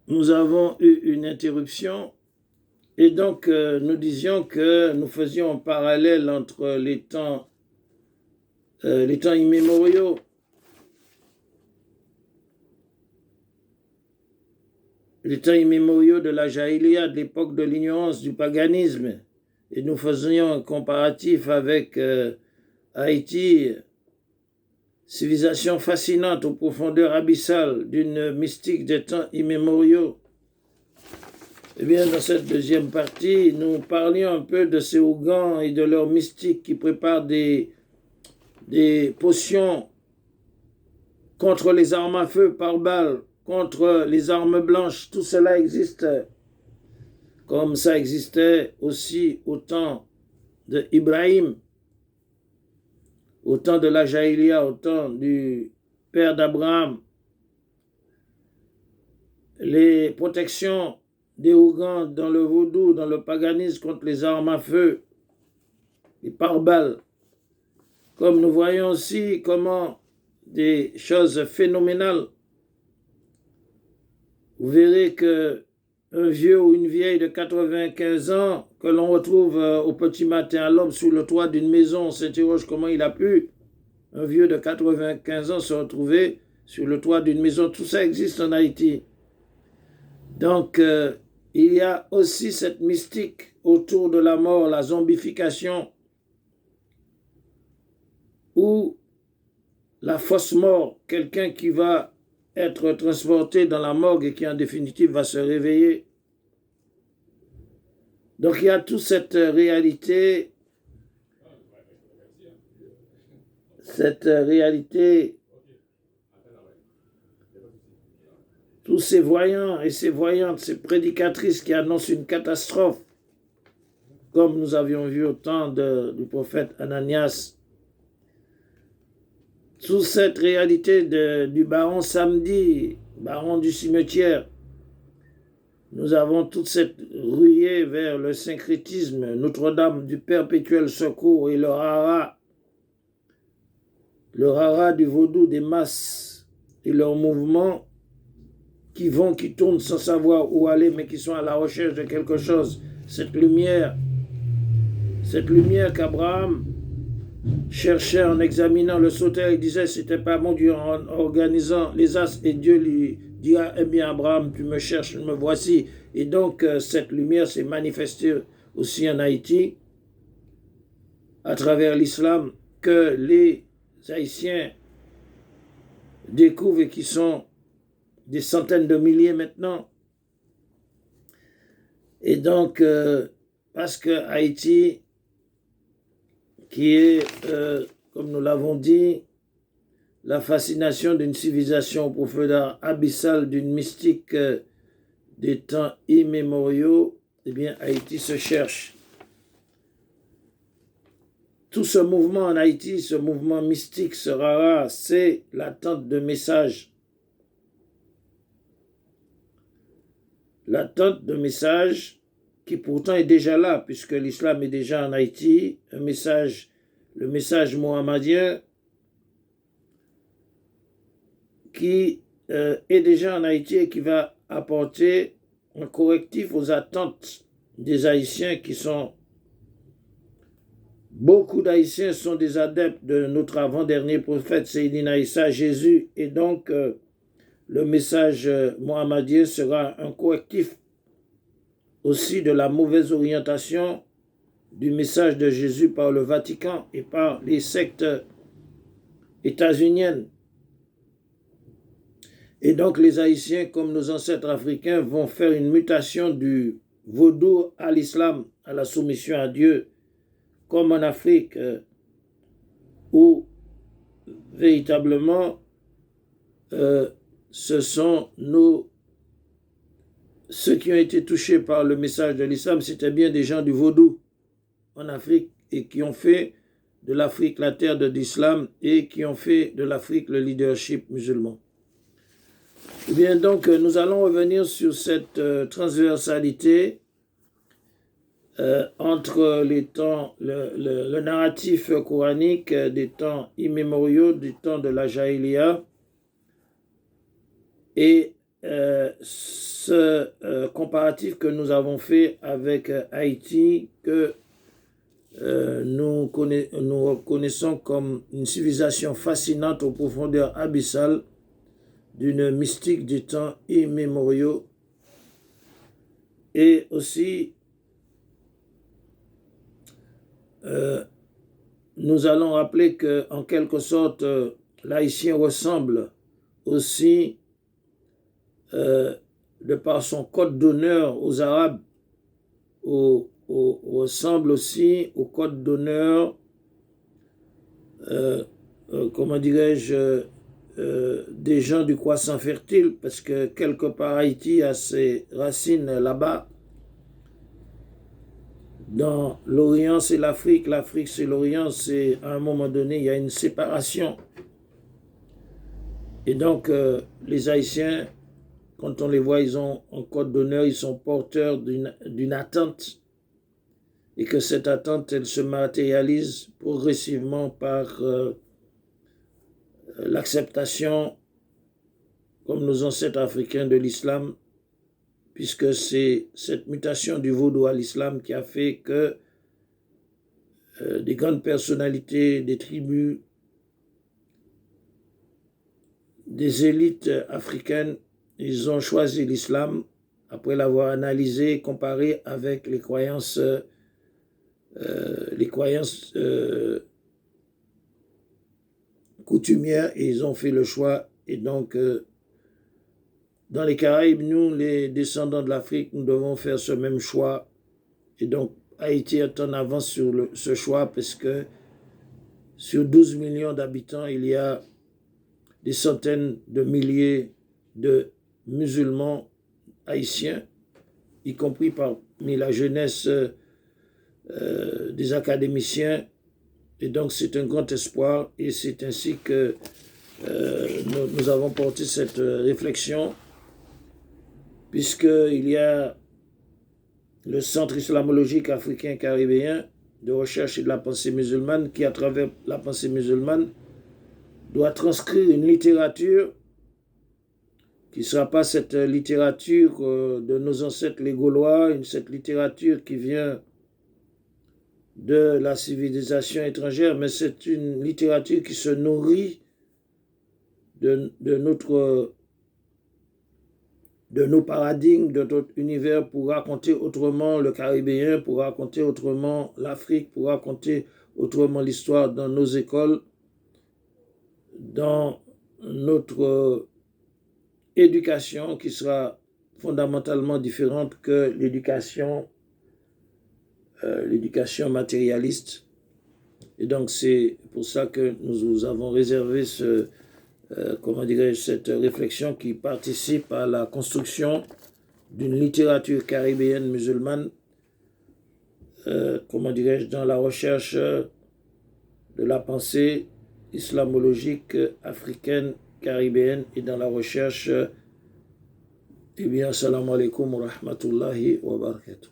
nous avons eu une interruption et donc nous disions que nous faisions un parallèle entre les temps immémoriaux, de la Jahiliya, de l'époque de l'ignorance, du paganisme, et nous faisions un comparatif avec Haïti, civilisation fascinante aux profondeurs abyssales d'une mystique des temps immémoriaux. Eh bien, dans cette deuxième partie, nous parlions un peu de ces Ougans et de leurs mystiques qui préparent des potions contre les armes à feu par balle, contre les armes blanches. Tout cela existe comme ça existait aussi au temps d'Ibrahim, au temps de la Jahiliya, au temps du père d'Abraham. Les protections des Ougans dans le vaudou, dans le paganisme contre les armes à feu, les pare-balles. Comme nous voyons aussi comment des choses phénoménales. Vous verrez que un vieux ou une vieille de 95 ans que l'on retrouve au petit matin à l'aube sous le toit d'une maison, on s'interroge comment il a pu, un vieux de 95 ans, se retrouver sur le toit d'une maison. Tout ça existe en Haïti. Donc, il y a aussi cette mystique autour de la mort, la zombification, ou la fausse mort, quelqu'un qui va être transporté dans la morgue et qui en définitive va se réveiller. Donc il y a toute cette réalité, tous ces voyants et ces voyantes, ces prédicatrices qui annoncent une catastrophe, comme nous avions vu au temps du prophète Ananias. Sous cette réalité du baron Samedi, baron du cimetière, nous avons toute cette ruée vers le syncrétisme, Notre-Dame du perpétuel secours et le rara du vaudou des masses et leurs mouvements qui tournent sans savoir où aller, mais qui sont à la recherche de quelque chose. Cette lumière qu'Abraham cherchait en examinant le sauterelle, il disait, c'était pas mon Dieu, en organisant les astres, et Dieu lui dit, eh bien Abraham, tu me cherches, me voici. Et donc cette lumière s'est manifestée aussi en Haïti, à travers l'islam, que les Haïtiens découvrent et qui sont des centaines de milliers maintenant. Et donc, parce que Haïti, qui est, comme nous l'avons dit, la fascination d'une civilisation au profondeur abyssale, d'une mystique des temps immémoriaux, eh bien, Haïti se cherche. Tout ce mouvement en Haïti, ce mouvement mystique, ce rara, c'est l'attente de messages. L'attente de messages qui pourtant est déjà là, puisque l'islam est déjà en Haïti, le message mohammadien qui est déjà en Haïti et qui va apporter un correctif aux attentes des Haïtiens qui sont... Beaucoup d'Haïtiens sont des adeptes de notre avant-dernier prophète, Seydina Issa, Jésus, et donc le message mohammadien sera un correctif aussi de la mauvaise orientation du message de Jésus par le Vatican et par les sectes états-uniennes. Et donc les Haïtiens, comme nos ancêtres africains, vont faire une mutation du vaudou à l'islam, à la soumission à Dieu, comme en Afrique, où véritablement ce sont ceux qui ont été touchés par le message de l'islam, c'était bien des gens du vaudou en Afrique et qui ont fait de l'Afrique la terre de l'islam et qui ont fait de l'Afrique le leadership musulman. Eh bien, donc, nous allons revenir sur cette transversalité entre les temps, le narratif coranique des temps immémoriaux, du temps de la Jahiliya, et ce comparatif que nous avons fait avec Haïti, que nous reconnaissons comme une civilisation fascinante aux profondeurs abyssales d'une mystique du temps immémoriaux, et aussi nous allons rappeler que, en quelque sorte, l'Haïtien ressemble aussi, de par son code d'honneur aux Arabes, ressemble aussi au code d'honneur, comment dirais-je, des gens du croissant fertile, parce que quelque part Haïti a ses racines là-bas. Dans l'Orient, c'est l'Afrique, l'Afrique, c'est l'Orient, c'est à un moment donné, il y a une séparation. Et donc, les Haïtiens, quand on les voit, ils ont un code d'honneur, ils sont porteurs d'une attente, et que cette attente, elle se matérialise progressivement par l'acceptation, comme nos ancêtres africains, de l'islam, puisque c'est cette mutation du vaudou à l'islam qui a fait que des grandes personnalités, des tribus, des élites africaines, ils ont choisi l'islam après l'avoir analysé, comparé avec les croyances coutumières, et ils ont fait le choix. Et donc, dans les Caraïbes, nous, les descendants de l'Afrique, nous devons faire ce même choix. Et donc, Haïti est en avance sur ce choix, parce que sur 12 millions d'habitants, il y a des centaines de milliers de musulmans haïtiens, y compris parmi la jeunesse des académiciens. Et donc, c'est un grand espoir, et c'est ainsi que nous avons porté cette réflexion, puisqu'il y a le Centre islamologique africain caribéen de recherche et de la pensée musulmane, qui, à travers la pensée musulmane, doit transcrire une littérature qui ne sera pas cette littérature de nos ancêtres les Gaulois, cette littérature qui vient de la civilisation étrangère, mais c'est une littérature qui se nourrit de nos paradigmes, de notre univers, pour raconter autrement le Caribéen, pour raconter autrement l'Afrique, pour raconter autrement l'histoire dans nos écoles, dans notre éducation, qui sera fondamentalement différente que l'éducation matérialiste. Et donc, c'est pour ça que nous avons réservé cette réflexion qui participe à la construction d'une littérature caribéenne musulmane, dans la recherche de la pensée islamologique africaine, caribéenne, et dans la recherche, assalamu alaikum wa rahmatullahi wa barakatuh.